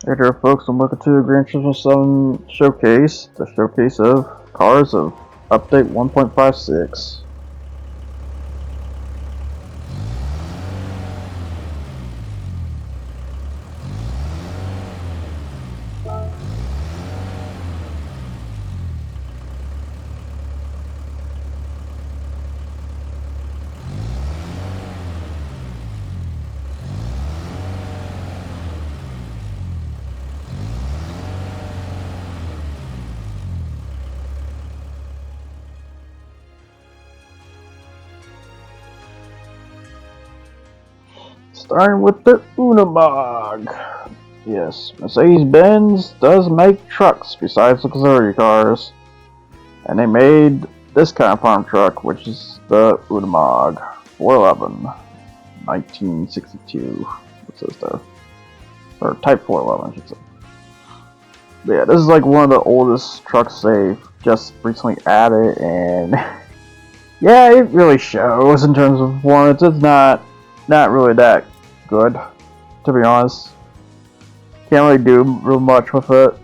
Hey there folks, and welcome to the GT7 showcase, the showcase of cars of update 1.56. Starting with the Unimog. Yes, Mercedes-Benz does make trucks besides luxury cars. And they made this kind of farm truck, which is the Unimog 411, 1962. It says there. Or Type 411, I should say. But yeah, this is like one of the oldest trucks they've just recently added, and yeah, it really shows in terms of performance. It's not really that good, to be honest. Can't really do real much with it.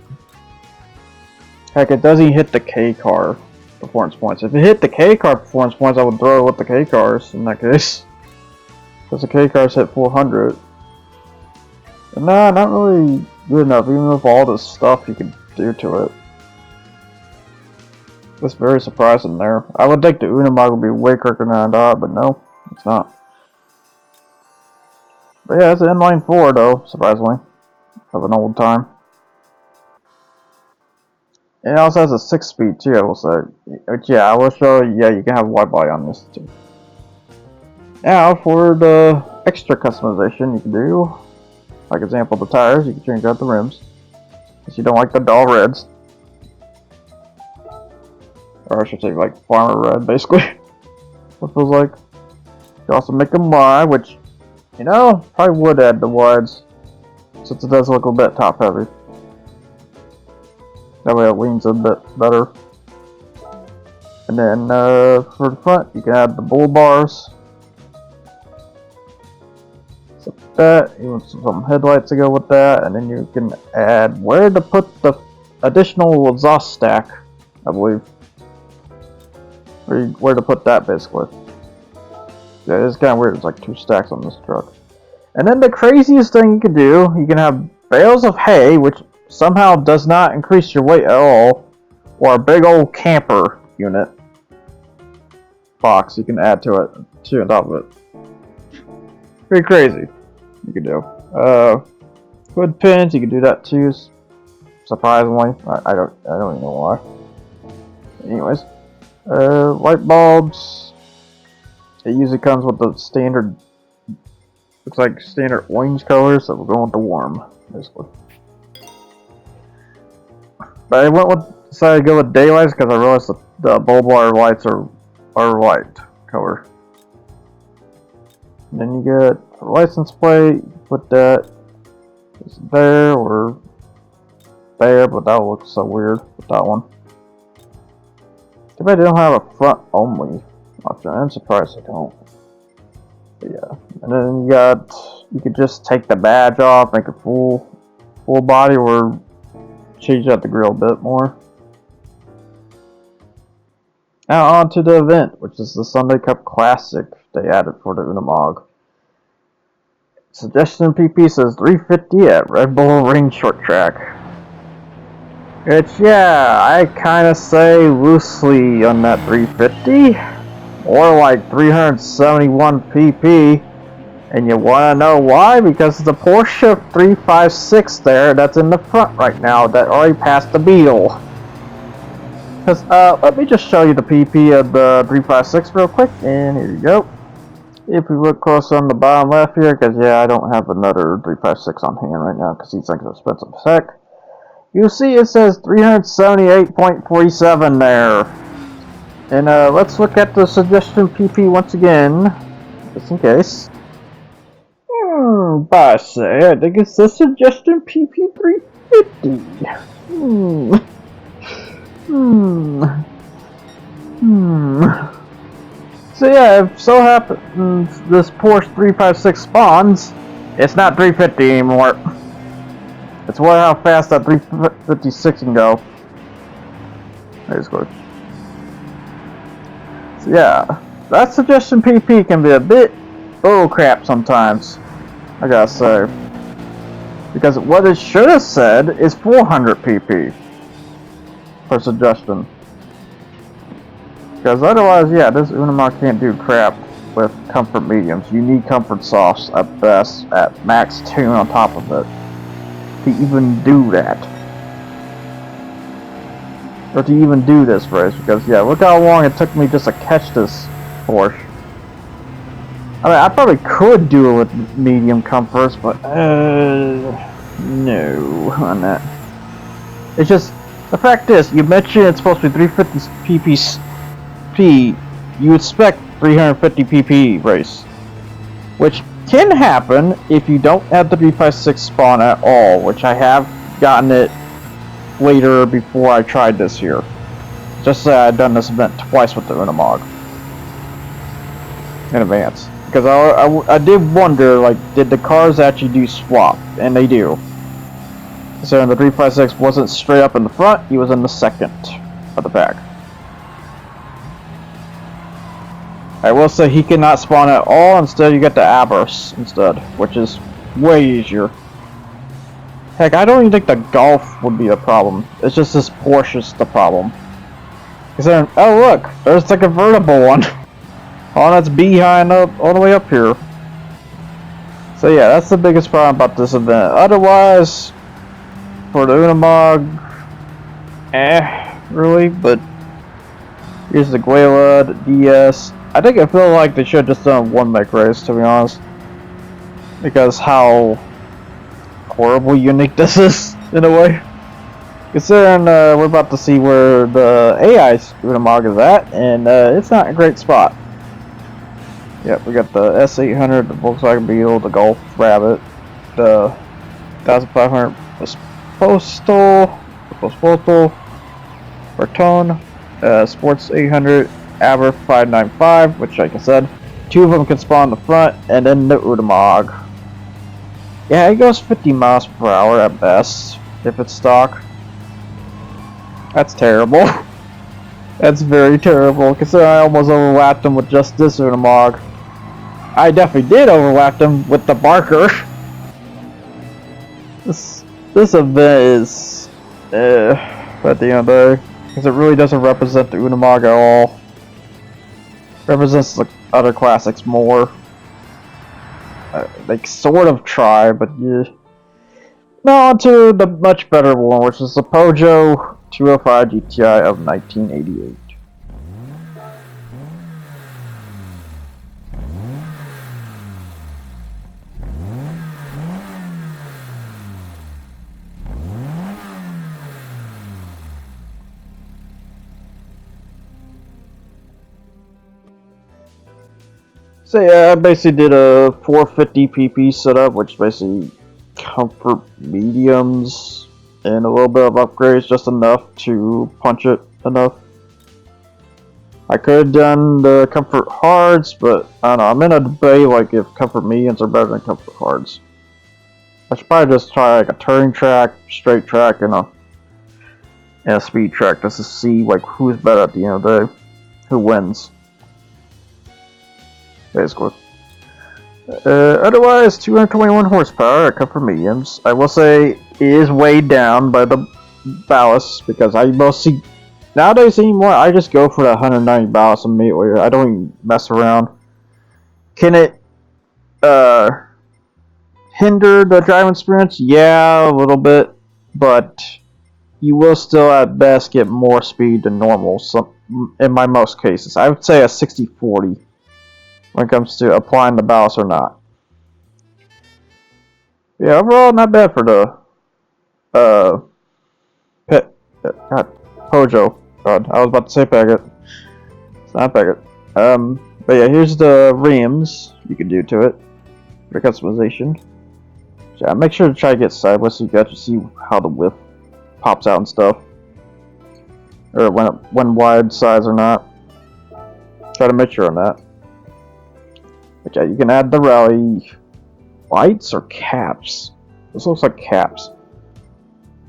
Heck, it doesn't hit the K car performance points. If it hit the K car performance points, I would throw it with the K cars in that case. Because the K cars hit 400. But nah, not really good enough, even with all the stuff you could do to it. It's very surprising there. I would think the Unimog would be way quicker than I thought, but no, it's not. But yeah, it's an inline 4 though, surprisingly, of an old time. And it also has a 6-speed too, I will say. Which, yeah, I will show you, yeah, you can have wide body on this too. Now, for the extra customization you can do, like example, the tires, you can change out the rims. If you don't like the dull reds. Or I should say, like, farmer red, basically. What it feels like. You can also make them wide, which, you know, probably would add the wides, since it does look a bit top heavy. That way it leans a bit better. And then for the front, you can add the bull bars. So that, you want some headlights to go with that, and then you can add where to put the additional exhaust stack, I believe. Where to put that, basically. Yeah, it's kind of weird. It's like 2 stacks on this truck. And then the craziest thing you can do, you can have bales of hay, which somehow does not increase your weight at all, or a big old camper unit box you can add to it, too, on top of it. Pretty crazy. You can do. Hood pins, you can do that too. Surprisingly, I don't even know why. Anyways, light bulbs. It usually comes with the standard, looks like standard orange color, so we're going with the warm, basically. But I decided to go with daylights because I realized the bulb wire lights are white color. And then you get a license plate, you put that there or there, but that looks so weird with that one. Too bad they don't have a front only option. I'm surprised they don't. But yeah, and then you could just take the badge off, make it full body, or change out the grill a bit more. Now on to the event, which is the Sunday Cup Classic they added for the Unimog. Suggestion PP says 350 at Red Bull Ring Short Track. Which, yeah, I kind of say loosely on that 350. Or like 371 PP. And you want to know why? Because the Porsche 356 there that's in the front right now that already passed the Beetle. Because, let me just show you the PP of the 356 real quick. And here you go. If we look close on the bottom left here, because yeah, I don't have another 356 on hand right now because these things are expensive as heck. You see it says 378.47 there. And let's look at the suggestion PP once again, just in case. But I say, I think it's the suggestion PP 350. So yeah, if so happens this Porsche 356 spawns, it's not 350 anymore. It's why how fast that 356 can go. There's good. So yeah, that suggestion PP can be a bit crap sometimes, I gotta say. Because what it should have said is 400 PP per suggestion. Because otherwise, yeah, this Unimog can't do crap with comfort mediums. You need comfort softs at best, at max tune on top of it, to even do that. Or to even do this race, because yeah, look how long it took me just to catch this Porsche. I mean, I probably could do it with medium comforts, but no, on that. It's just, the fact is, you mentioned it's supposed to be 350 pp, you expect 350 pp race, which can happen if you don't have the 356 spawn at all, which I have gotten it later before I tried this here. Just say I'd done this event twice with the Unimog in advance, because I did wonder, like, did the cars actually do swap? And they do. So the 356 wasn't straight up in the front, he was in the second of the pack. I will say he cannot spawn at all, instead you get the Abers instead, which is way easier. Heck, I don't even think the Golf would be a problem. It's just this Porsche's the problem. Cause then, oh look, there's the convertible one. Oh, that's behind up all the way up here. So yeah, that's the biggest problem about this event. Otherwise, for the Unimog, really, but here's the Guela, the DS. I think I feel like they should have just done one make race, to be honest. Because how horribly unique this is, in a way. Considering we're about to see where the AI Unimog is at, and it's not a great spot. Yep, we got the S800, the Volkswagen Beetle, the Golf Rabbit, the 1500 Postal, Bertone, Sports 800, Aber 595, which, like I said, two of them can spawn in the front, and then the Unimog. Yeah, it goes 50 miles per hour at best, if it's stock. That's terrible. That's very terrible, considering I almost overlapped him with just this Unimog. I definitely did overlap him with the Barker. This event is at the end of the day, because it really doesn't represent the Unimog at all. Represents the other classics more. They sort of try, but yeah. Now on to the much better one, which is the Peugeot 205 GTI of 1988. So yeah, I basically did a 450 pp setup, which basically comfort mediums and a little bit of upgrades, just enough to punch it enough. I could have done the comfort hards, but I don't know, I'm in a debate like if comfort mediums are better than comfort hards. I should probably just try like a turning track, straight track, and a speed track just to see like who's better at the end of the day, who wins. Basically. Otherwise, 221 horsepower at comfort mediums. I will say it is weighed down by the ballast, because I mostly nowadays anymore I just go for the 190 ballast immediately. I don't even mess around. Can it hinder the driving experience? Yeah, a little bit, but you will still at best get more speed than normal. So in my most cases, I would say a 60-40. When it comes to applying the ballast or not. Yeah, overall not bad for the Peugeot. God, I was about to say Packet. It's not Packet. But yeah, here's the rims you can do to it for customization. So yeah, make sure to try to get sideways so you can actually see how the width pops out and stuff, or when wide size or not. Try to make sure on that. Okay, you can add the rally lights or caps. This looks like caps.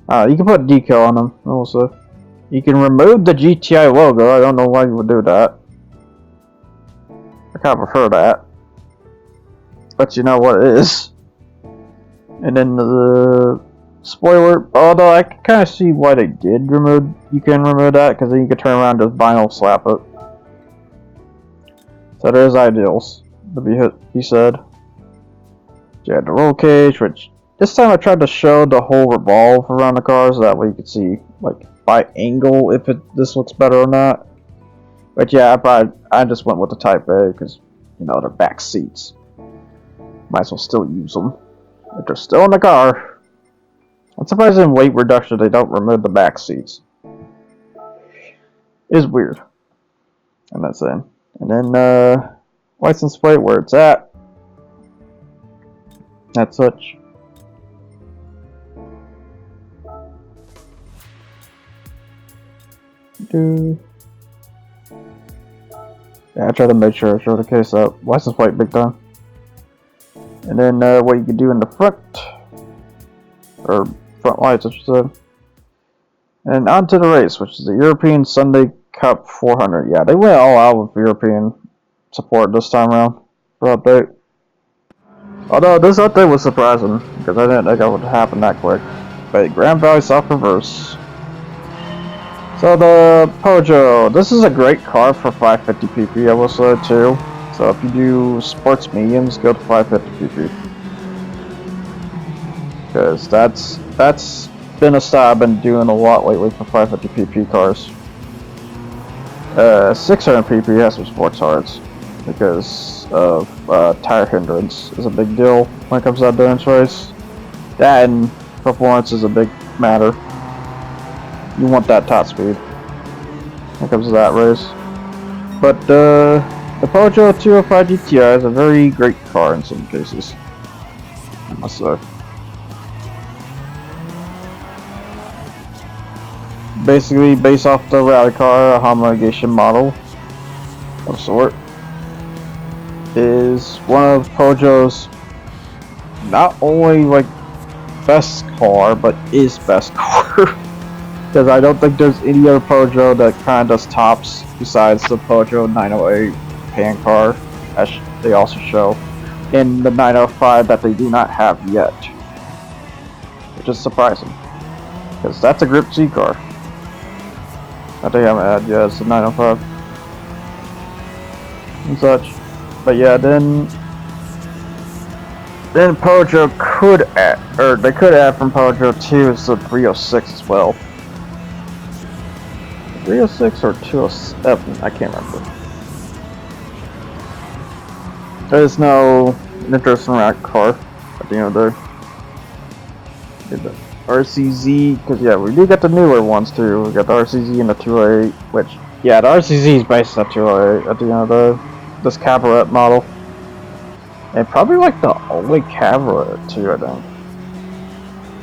You can put decal on them also. You can remove the GTI logo. I don't know why you would do that. I kind of prefer that. But you know what it is. And then the spoiler, although I can kind of see why they did remove, you can remove that, because then you can turn around and just vinyl slap it. So there's ideals to be said. You had the roll cage, which this time I tried to show the whole revolve around the car, so that way you could see, like, by angle if this looks better or not. But yeah, I just went with the Type A, because, you know, they're back seats. Might as well still use them. If they're still in the car. I'm surprised in weight reduction they don't remove the back seats. It's weird. And that's it. And then, license plate where it's at. That's such. Yeah, I try to make sure I show the case up. License plate big time. And then what you can do in the front, or front lights, I should say. And on to the race, which is the European Sunday Cup 400. Yeah, they went all out with European support this time around for update. Although this update was surprising, because I didn't think it would happen that quick. But Grand Valley South Reverse. So the Pojo, this is a great car for 550 pp, I will say too. So if you do sports mediums, go to 550 pp. Because that's been a style I've been doing a lot lately for 550 pp cars. 600 pp has some sports hards, because of tire hindrance is a big deal when it comes to endurance race. That and performance is a big matter. You want that top speed when it comes to that race. But the Pojo 205 GTI is a very great car in some cases, I must say. Basically based off the rally car, a homologation model of sort. Is one of Pojo's not only like best car, but is best car. Because I don't think there's any other Pojo that kind of does tops besides the Pojo 908 pan car, as they also show in the 905 that they do not have yet, which is surprising, because that's a Group C car that they haven't had yet. It's the 905 and such. But yeah, then Pojo could add, or they could add from Pojo 2 is the 306 as well. 306 or 207, I can't remember. There's no interesting rack car at the end of the day. The RCZ, because yeah, we do get the newer ones too. We got the RCZ and the 208, which, yeah, the RCZ is based on 208 at the end of this cabriolet model. And probably like the only cabriolet too, I think.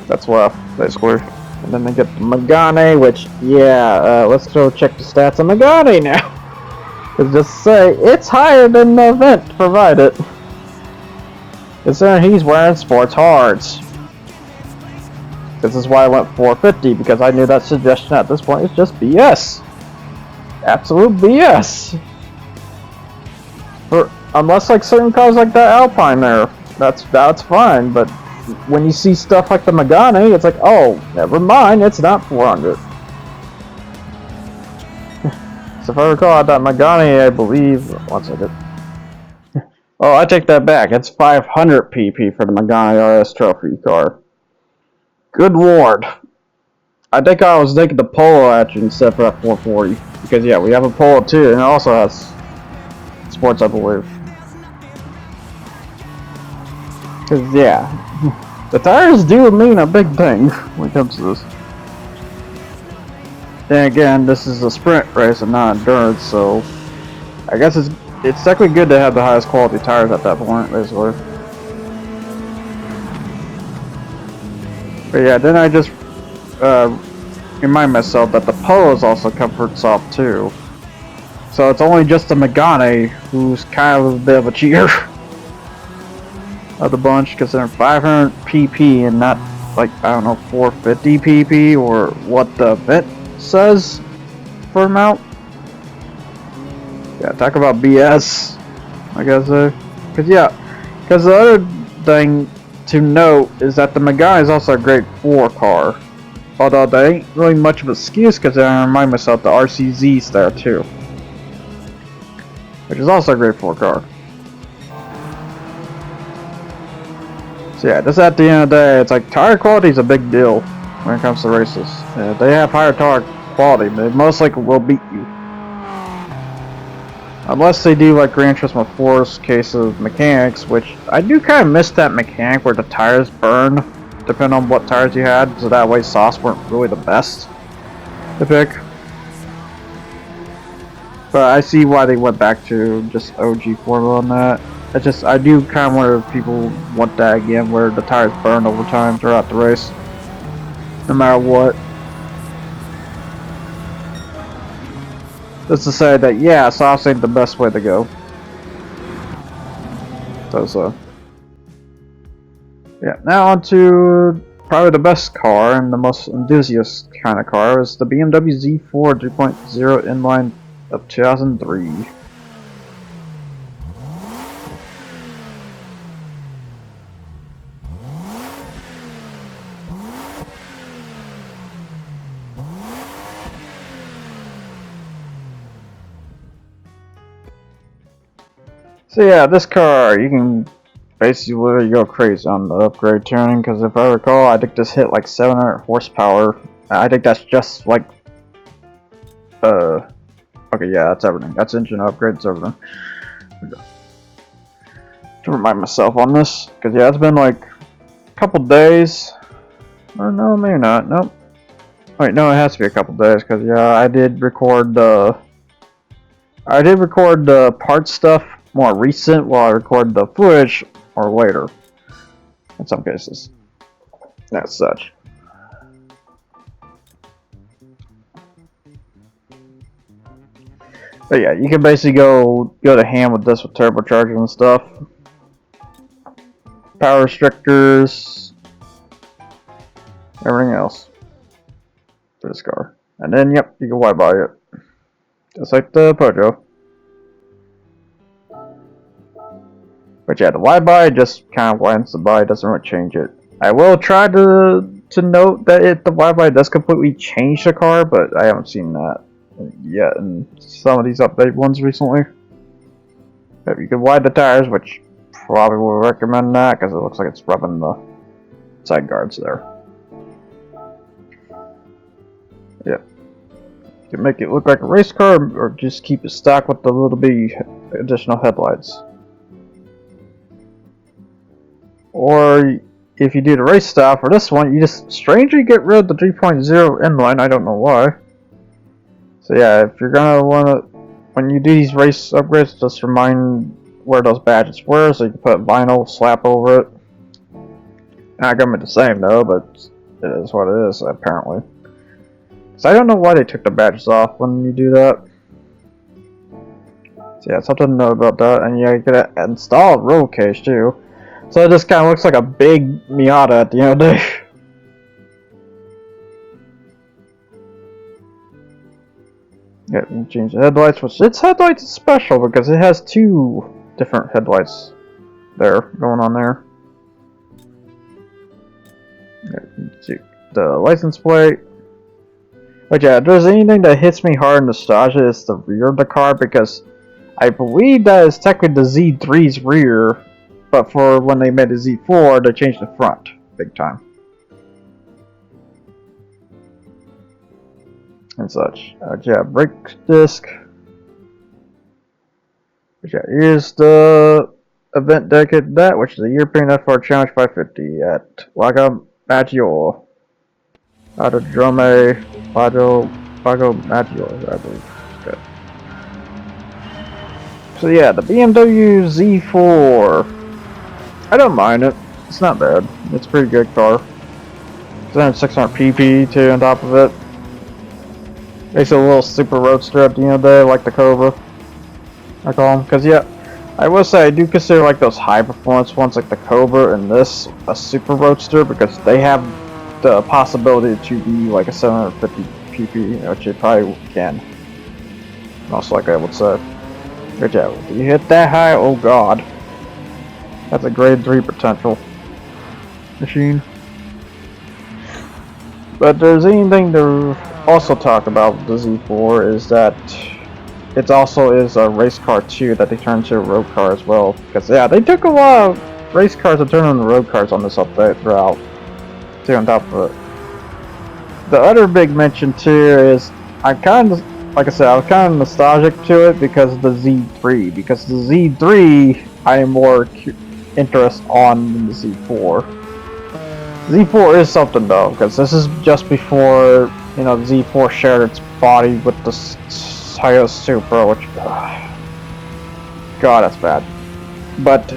That's left, basically. And then they get the Megane, which, yeah, let's go check the stats on Megane now. Let's just say, it's higher than the event provided. Considering he's wearing sports hards. This is why I went 450, because I knew that suggestion at this point is just BS. Absolute BS. Unless like certain cars like that Alpine there, that's fine, but when you see stuff like the Megane, it's like, oh, never mind, it's not 400. So if I recall, that Megane, I believe, one second. Oh, I take that back. It's 500 pp for the Megane RS Trophy car. Good lord. I think I was thinking the Polo actually instead for that 440. Because yeah, we have a Polo too, and it also has sports, I believe. Because yeah, the tires do mean a big thing when it comes to this. Then again, this is a sprint race and not endurance, so I guess it's technically good to have the highest quality tires at that point, basically. But yeah, then I just remind myself that the Polo is also comfort soft too. So it's only just the Megane who's kind of a bit of a cheater of the bunch, considering 500 pp and not like, I don't know, 450 pp or what the vent says for mount. Yeah, talk about BS, I guess. Cause the other thing to note is that the Megane is also a grade 4 car. Although that ain't really much of an excuse, because I remind myself the RCZ's there too, which is also a grade 4 car. So yeah, just at the end of the day, it's like tire quality is a big deal when it comes to races. If they have higher tire quality, they most likely will beat you. Unless they do like Gran Turismo 4's case of mechanics, which I do kind of miss that mechanic where the tires burn, depending on what tires you had, so that way softs weren't really the best to pick. But I see why they went back to just OG formula on that. It's just, I do kind of wonder if people want that again, where the tires burn over time throughout the race, no matter what. Just to say that, yeah, softs ain't the best way to go. So, yeah, now on to probably the best car and the most enthusiast kind of car is the BMW Z4 3.0 inline of 2003. So yeah, this car, you can basically go crazy on the upgrade tuning, because if I recall, I think this hit like 700 horsepower. I think that's just like, okay, yeah, that's everything. That's engine upgrades, everything. To remind myself on this, because yeah, it's been like a couple days. Or no, maybe not. Nope. Wait, no, it has to be a couple days, because yeah, I did record the part stuff more recent, while I record the footage or later in some cases. As such. But yeah, you can basically go to ham with this with turbochargers and stuff. Power restrictors, everything else for this car. And then yep, you can wide body it. Just like the Pojo. But yeah, the wide body just kind of widens the body, doesn't really change it. I will try to note that the wide body does completely change the car, but I haven't seen that yet in some of these update ones recently. But you can widen the tires, which probably will recommend that, because it looks like it's rubbing the side guards there. Yeah. You can make it look like a race car, or just keep it stock with the little bitty additional headlights. Or if you do the race style for this one, you just strangely get rid of the 3.0 inline. I don't know why. So yeah, if you're gonna wanna, when you do these race upgrades, just remind where those badges were, so you can put vinyl slap over it. Not gonna be the same though, but it is what it is apparently. So I don't know why they took the badges off when you do that. So yeah, something to know about that. And yeah, you can install a roll cage too. So it just kind of looks like a big Miata at the end of the day. Yeah, you can change the headlights, which its headlights is special because it has two different headlights there going on there. Yeah, you can see the license plate. But yeah, if there's anything that hits me hard in nostalgia, it's the rear of the car, because I believe that is technically the Z3's rear. But for when they made the Z4, they changed the front big time. And such. Yeah, brake disc. But yeah, here's the event dedicated to that, which is the European F4 Challenge 550 at Lago Maggiore. Autodrome Lago Maggiore, I believe. Okay. So yeah, the BMW Z4. I don't mind it. It's not bad. It's a pretty good car. It's only 600 pp too on top of it. Makes it a little super roadster at the end of the day, like the Cobra, I call them. Because yeah, I will say I do consider like those high performance ones like the Cobra and this a super roadster, because they have the possibility to be like a 750 pp, which it probably can. Most likely, I would say. Good job. If you hit that high, oh god. That's a grade 3 potential machine. But there's anything to also talk about with the Z4 is that it also is a race car too that they turned into a road car as well. Because yeah, they took a lot of race cars and turned them into road cars on this update throughout. Too on top of it. The other big mention too is I'm kind of, like I said, I was kind of nostalgic to it because of the Z3. Because the Z3 I am more interest on than the Z4. Z4 is something though, because this is just before, you know, Z4 shared its body with the Toyota Supra, which, god, that's bad. But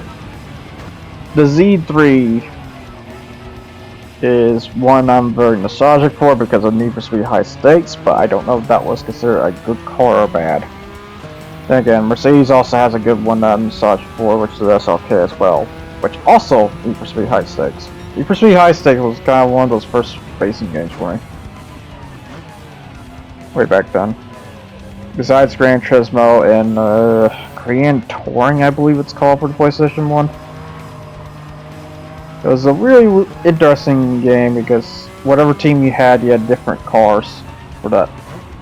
the Z3 is one I'm very nostalgic for because of Need for Speed High Stakes, but I don't know if that was considered a good car or bad. Then again, Mercedes also has a good one that I'm nostalgic for, which is the SLK as well, which also Need for Speed High Stakes. Need for Speed High Stakes was kind of one of those first racing games for me. Way back then. Besides Gran Turismo and Korean Touring, I believe it's called for the PlayStation 1. It was a really interesting game because whatever team you had different cars for that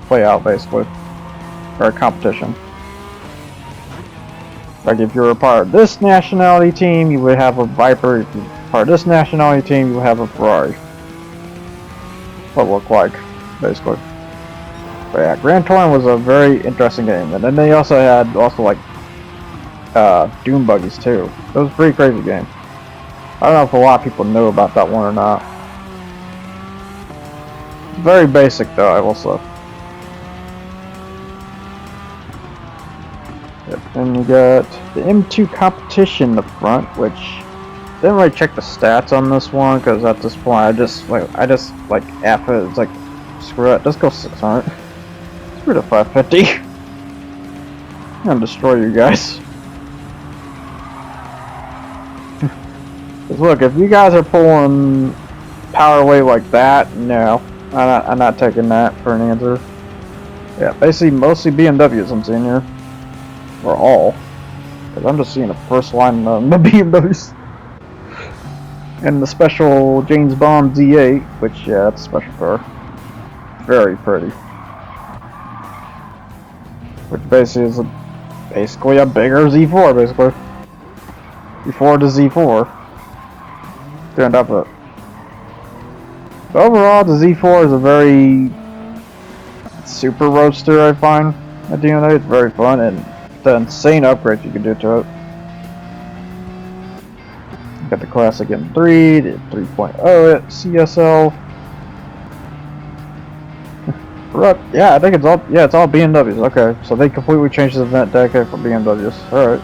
play out basically. Or a competition. Like if you were a part of this nationality team, you would have a Viper. If you were part of this nationality team, you would have a Ferrari. What it looked like, basically. But yeah, Gran Touring was a very interesting game. And then they also had like Doom buggies too. It was a pretty crazy game. I don't know if a lot of people know about that one or not. Very basic though, I will say. Yep. Then you got the M2 competition in the front, which didn't really check the stats on this one because at this point I just like F it. It's like screw it, let's go 600. Screw the 550. I'm gonna destroy you guys. Cause look, if you guys are pulling power away like that, no, I'm not taking that for an answer. Yeah, basically mostly BMWs I'm seeing here. Or all. Because I'm just seeing the first line of the BMWs. And the special James Bond Z8, which, yeah, that's a special car. Very pretty. Which basically is basically a bigger Z4, basically. Before the Z4. Turned up it. But overall, the Z4 is a very super roadster, I find. At the end of the day, it's very fun, and the insane upgrades you can do to it. Got the classic M3, the 3.0 CSL. Yeah, I think it's all BMWs. Okay, so they completely changed the event dedicated for BMWs. Alright.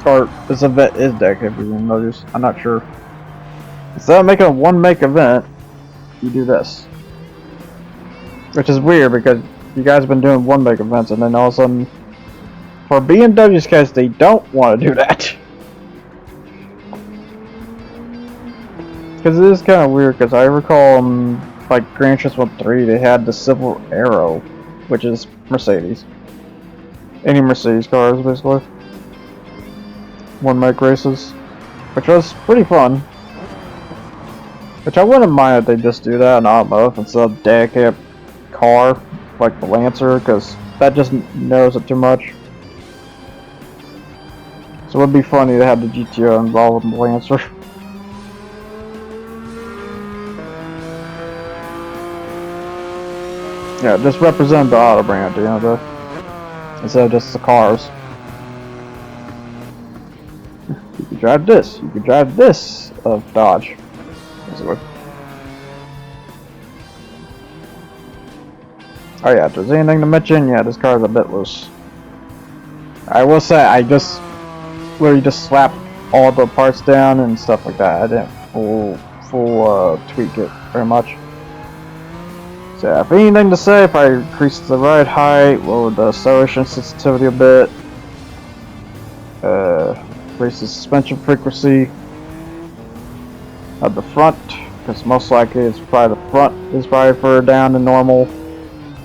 Or this event is dedicated for BMWs. I'm not sure. Instead of making a one-make event, you do this. Which is weird because you guys have been doing one-make events and then all of a sudden, for BMW's case, they don't want to do that. Because it is kind of weird because I recall like Gran Turismo 3, they had the Silver Arrow, which is Mercedes. Any Mercedes cars, basically. One-make races. Which was pretty fun. Which I wouldn't mind if they just do that in automotive instead of dedicated car like the Lancer, because that just narrows it too much. So it would be funny to have the GTO involved in the Lancer. Yeah, just represent the auto brand, you know, instead of just the cars. You could drive this. You could drive this of Dodge. Oh yeah, if there's anything to mention, yeah, this car is a bit loose. I will say, I just literally just slapped all the parts down and stuff like that. I didn't full tweak it very much. So yeah, if anything to say, if I increase the ride height, lower the acceleration sensitivity a bit, increase the suspension frequency of the front, because most likely it's probably the front is probably further down than normal,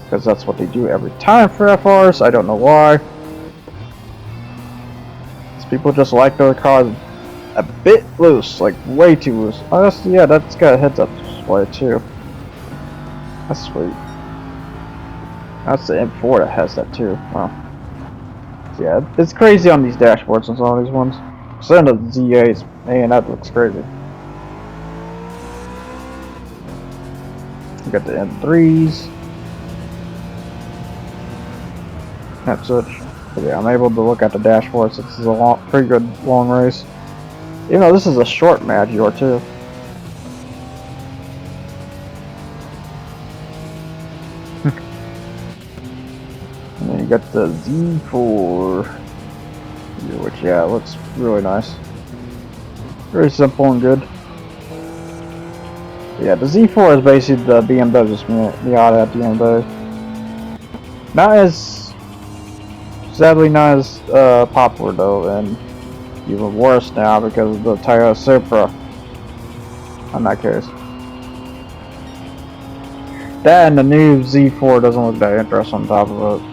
because that's what they do every time for F4s. I don't know why. People just like their cars a bit loose, like way too loose. Oh, yeah, that's got a heads-up display too. That's sweet. That's the M4 that has that too. Wow. So yeah, it's crazy on these dashboards and some of these ones. Instead of the Z8s, man, that looks crazy. You got the M3s. That's such. But yeah, I'm able to look at the dashboard since this is a pretty good long race. Even though this is a short Maggior too. And then you got the Z4, which yeah, looks really nice. Very simple and good. Yeah, the Z4 is basically the BMW's Miata at the end of the day. Not as, sadly not as popular though, and even worse now because of the Toyota Supra. In that case. That and the new Z4 doesn't look that interesting on top of it.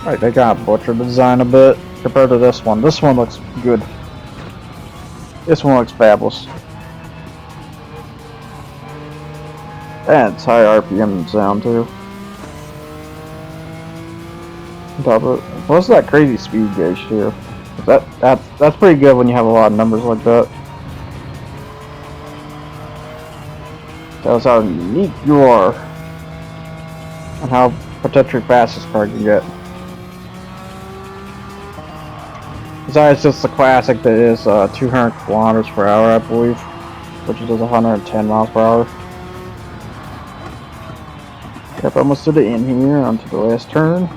Right, they kind of butchered the design a bit compared to this one. This one looks good. This one looks fabulous. And it's high RPM sound too. On top of it. Plus that crazy speed gauge too. That's pretty good when you have a lot of numbers like that. Tells how unique you are and how potentially fast this car can get. Besides just the classic that is 200 kilometers per hour, I believe, which is 110 miles per hour. Yep, almost to the end here, onto the last turn.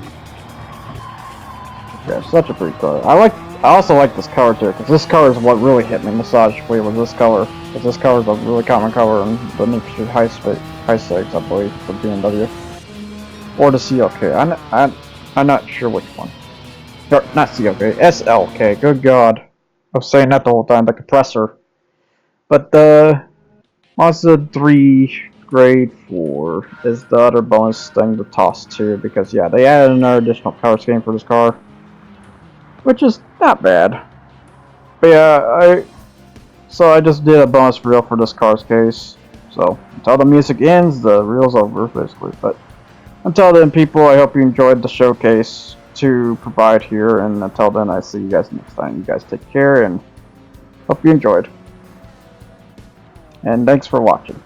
Yeah, such a pretty car. I also like this color too, because this color is what really hit me nostalgically was this color. Because this color is a really common color in the Need for Speed High Stakes, I believe, for BMW. Or the CLK. I'm not sure which one. Or, not CLK, SLK, good god. I was saying that the whole time, the compressor. But the Mazda 3 Grade 4 is the other bonus thing to toss too, because yeah, they added another additional power scheme for this car. Which is not bad. But yeah, I just did a bonus reel for this car's case. So, until the music ends, the reel's over, basically. But until then, people, I hope you enjoyed the showcase to provide here. And until then, I see you guys next time. You guys take care, and hope you enjoyed. And thanks for watching.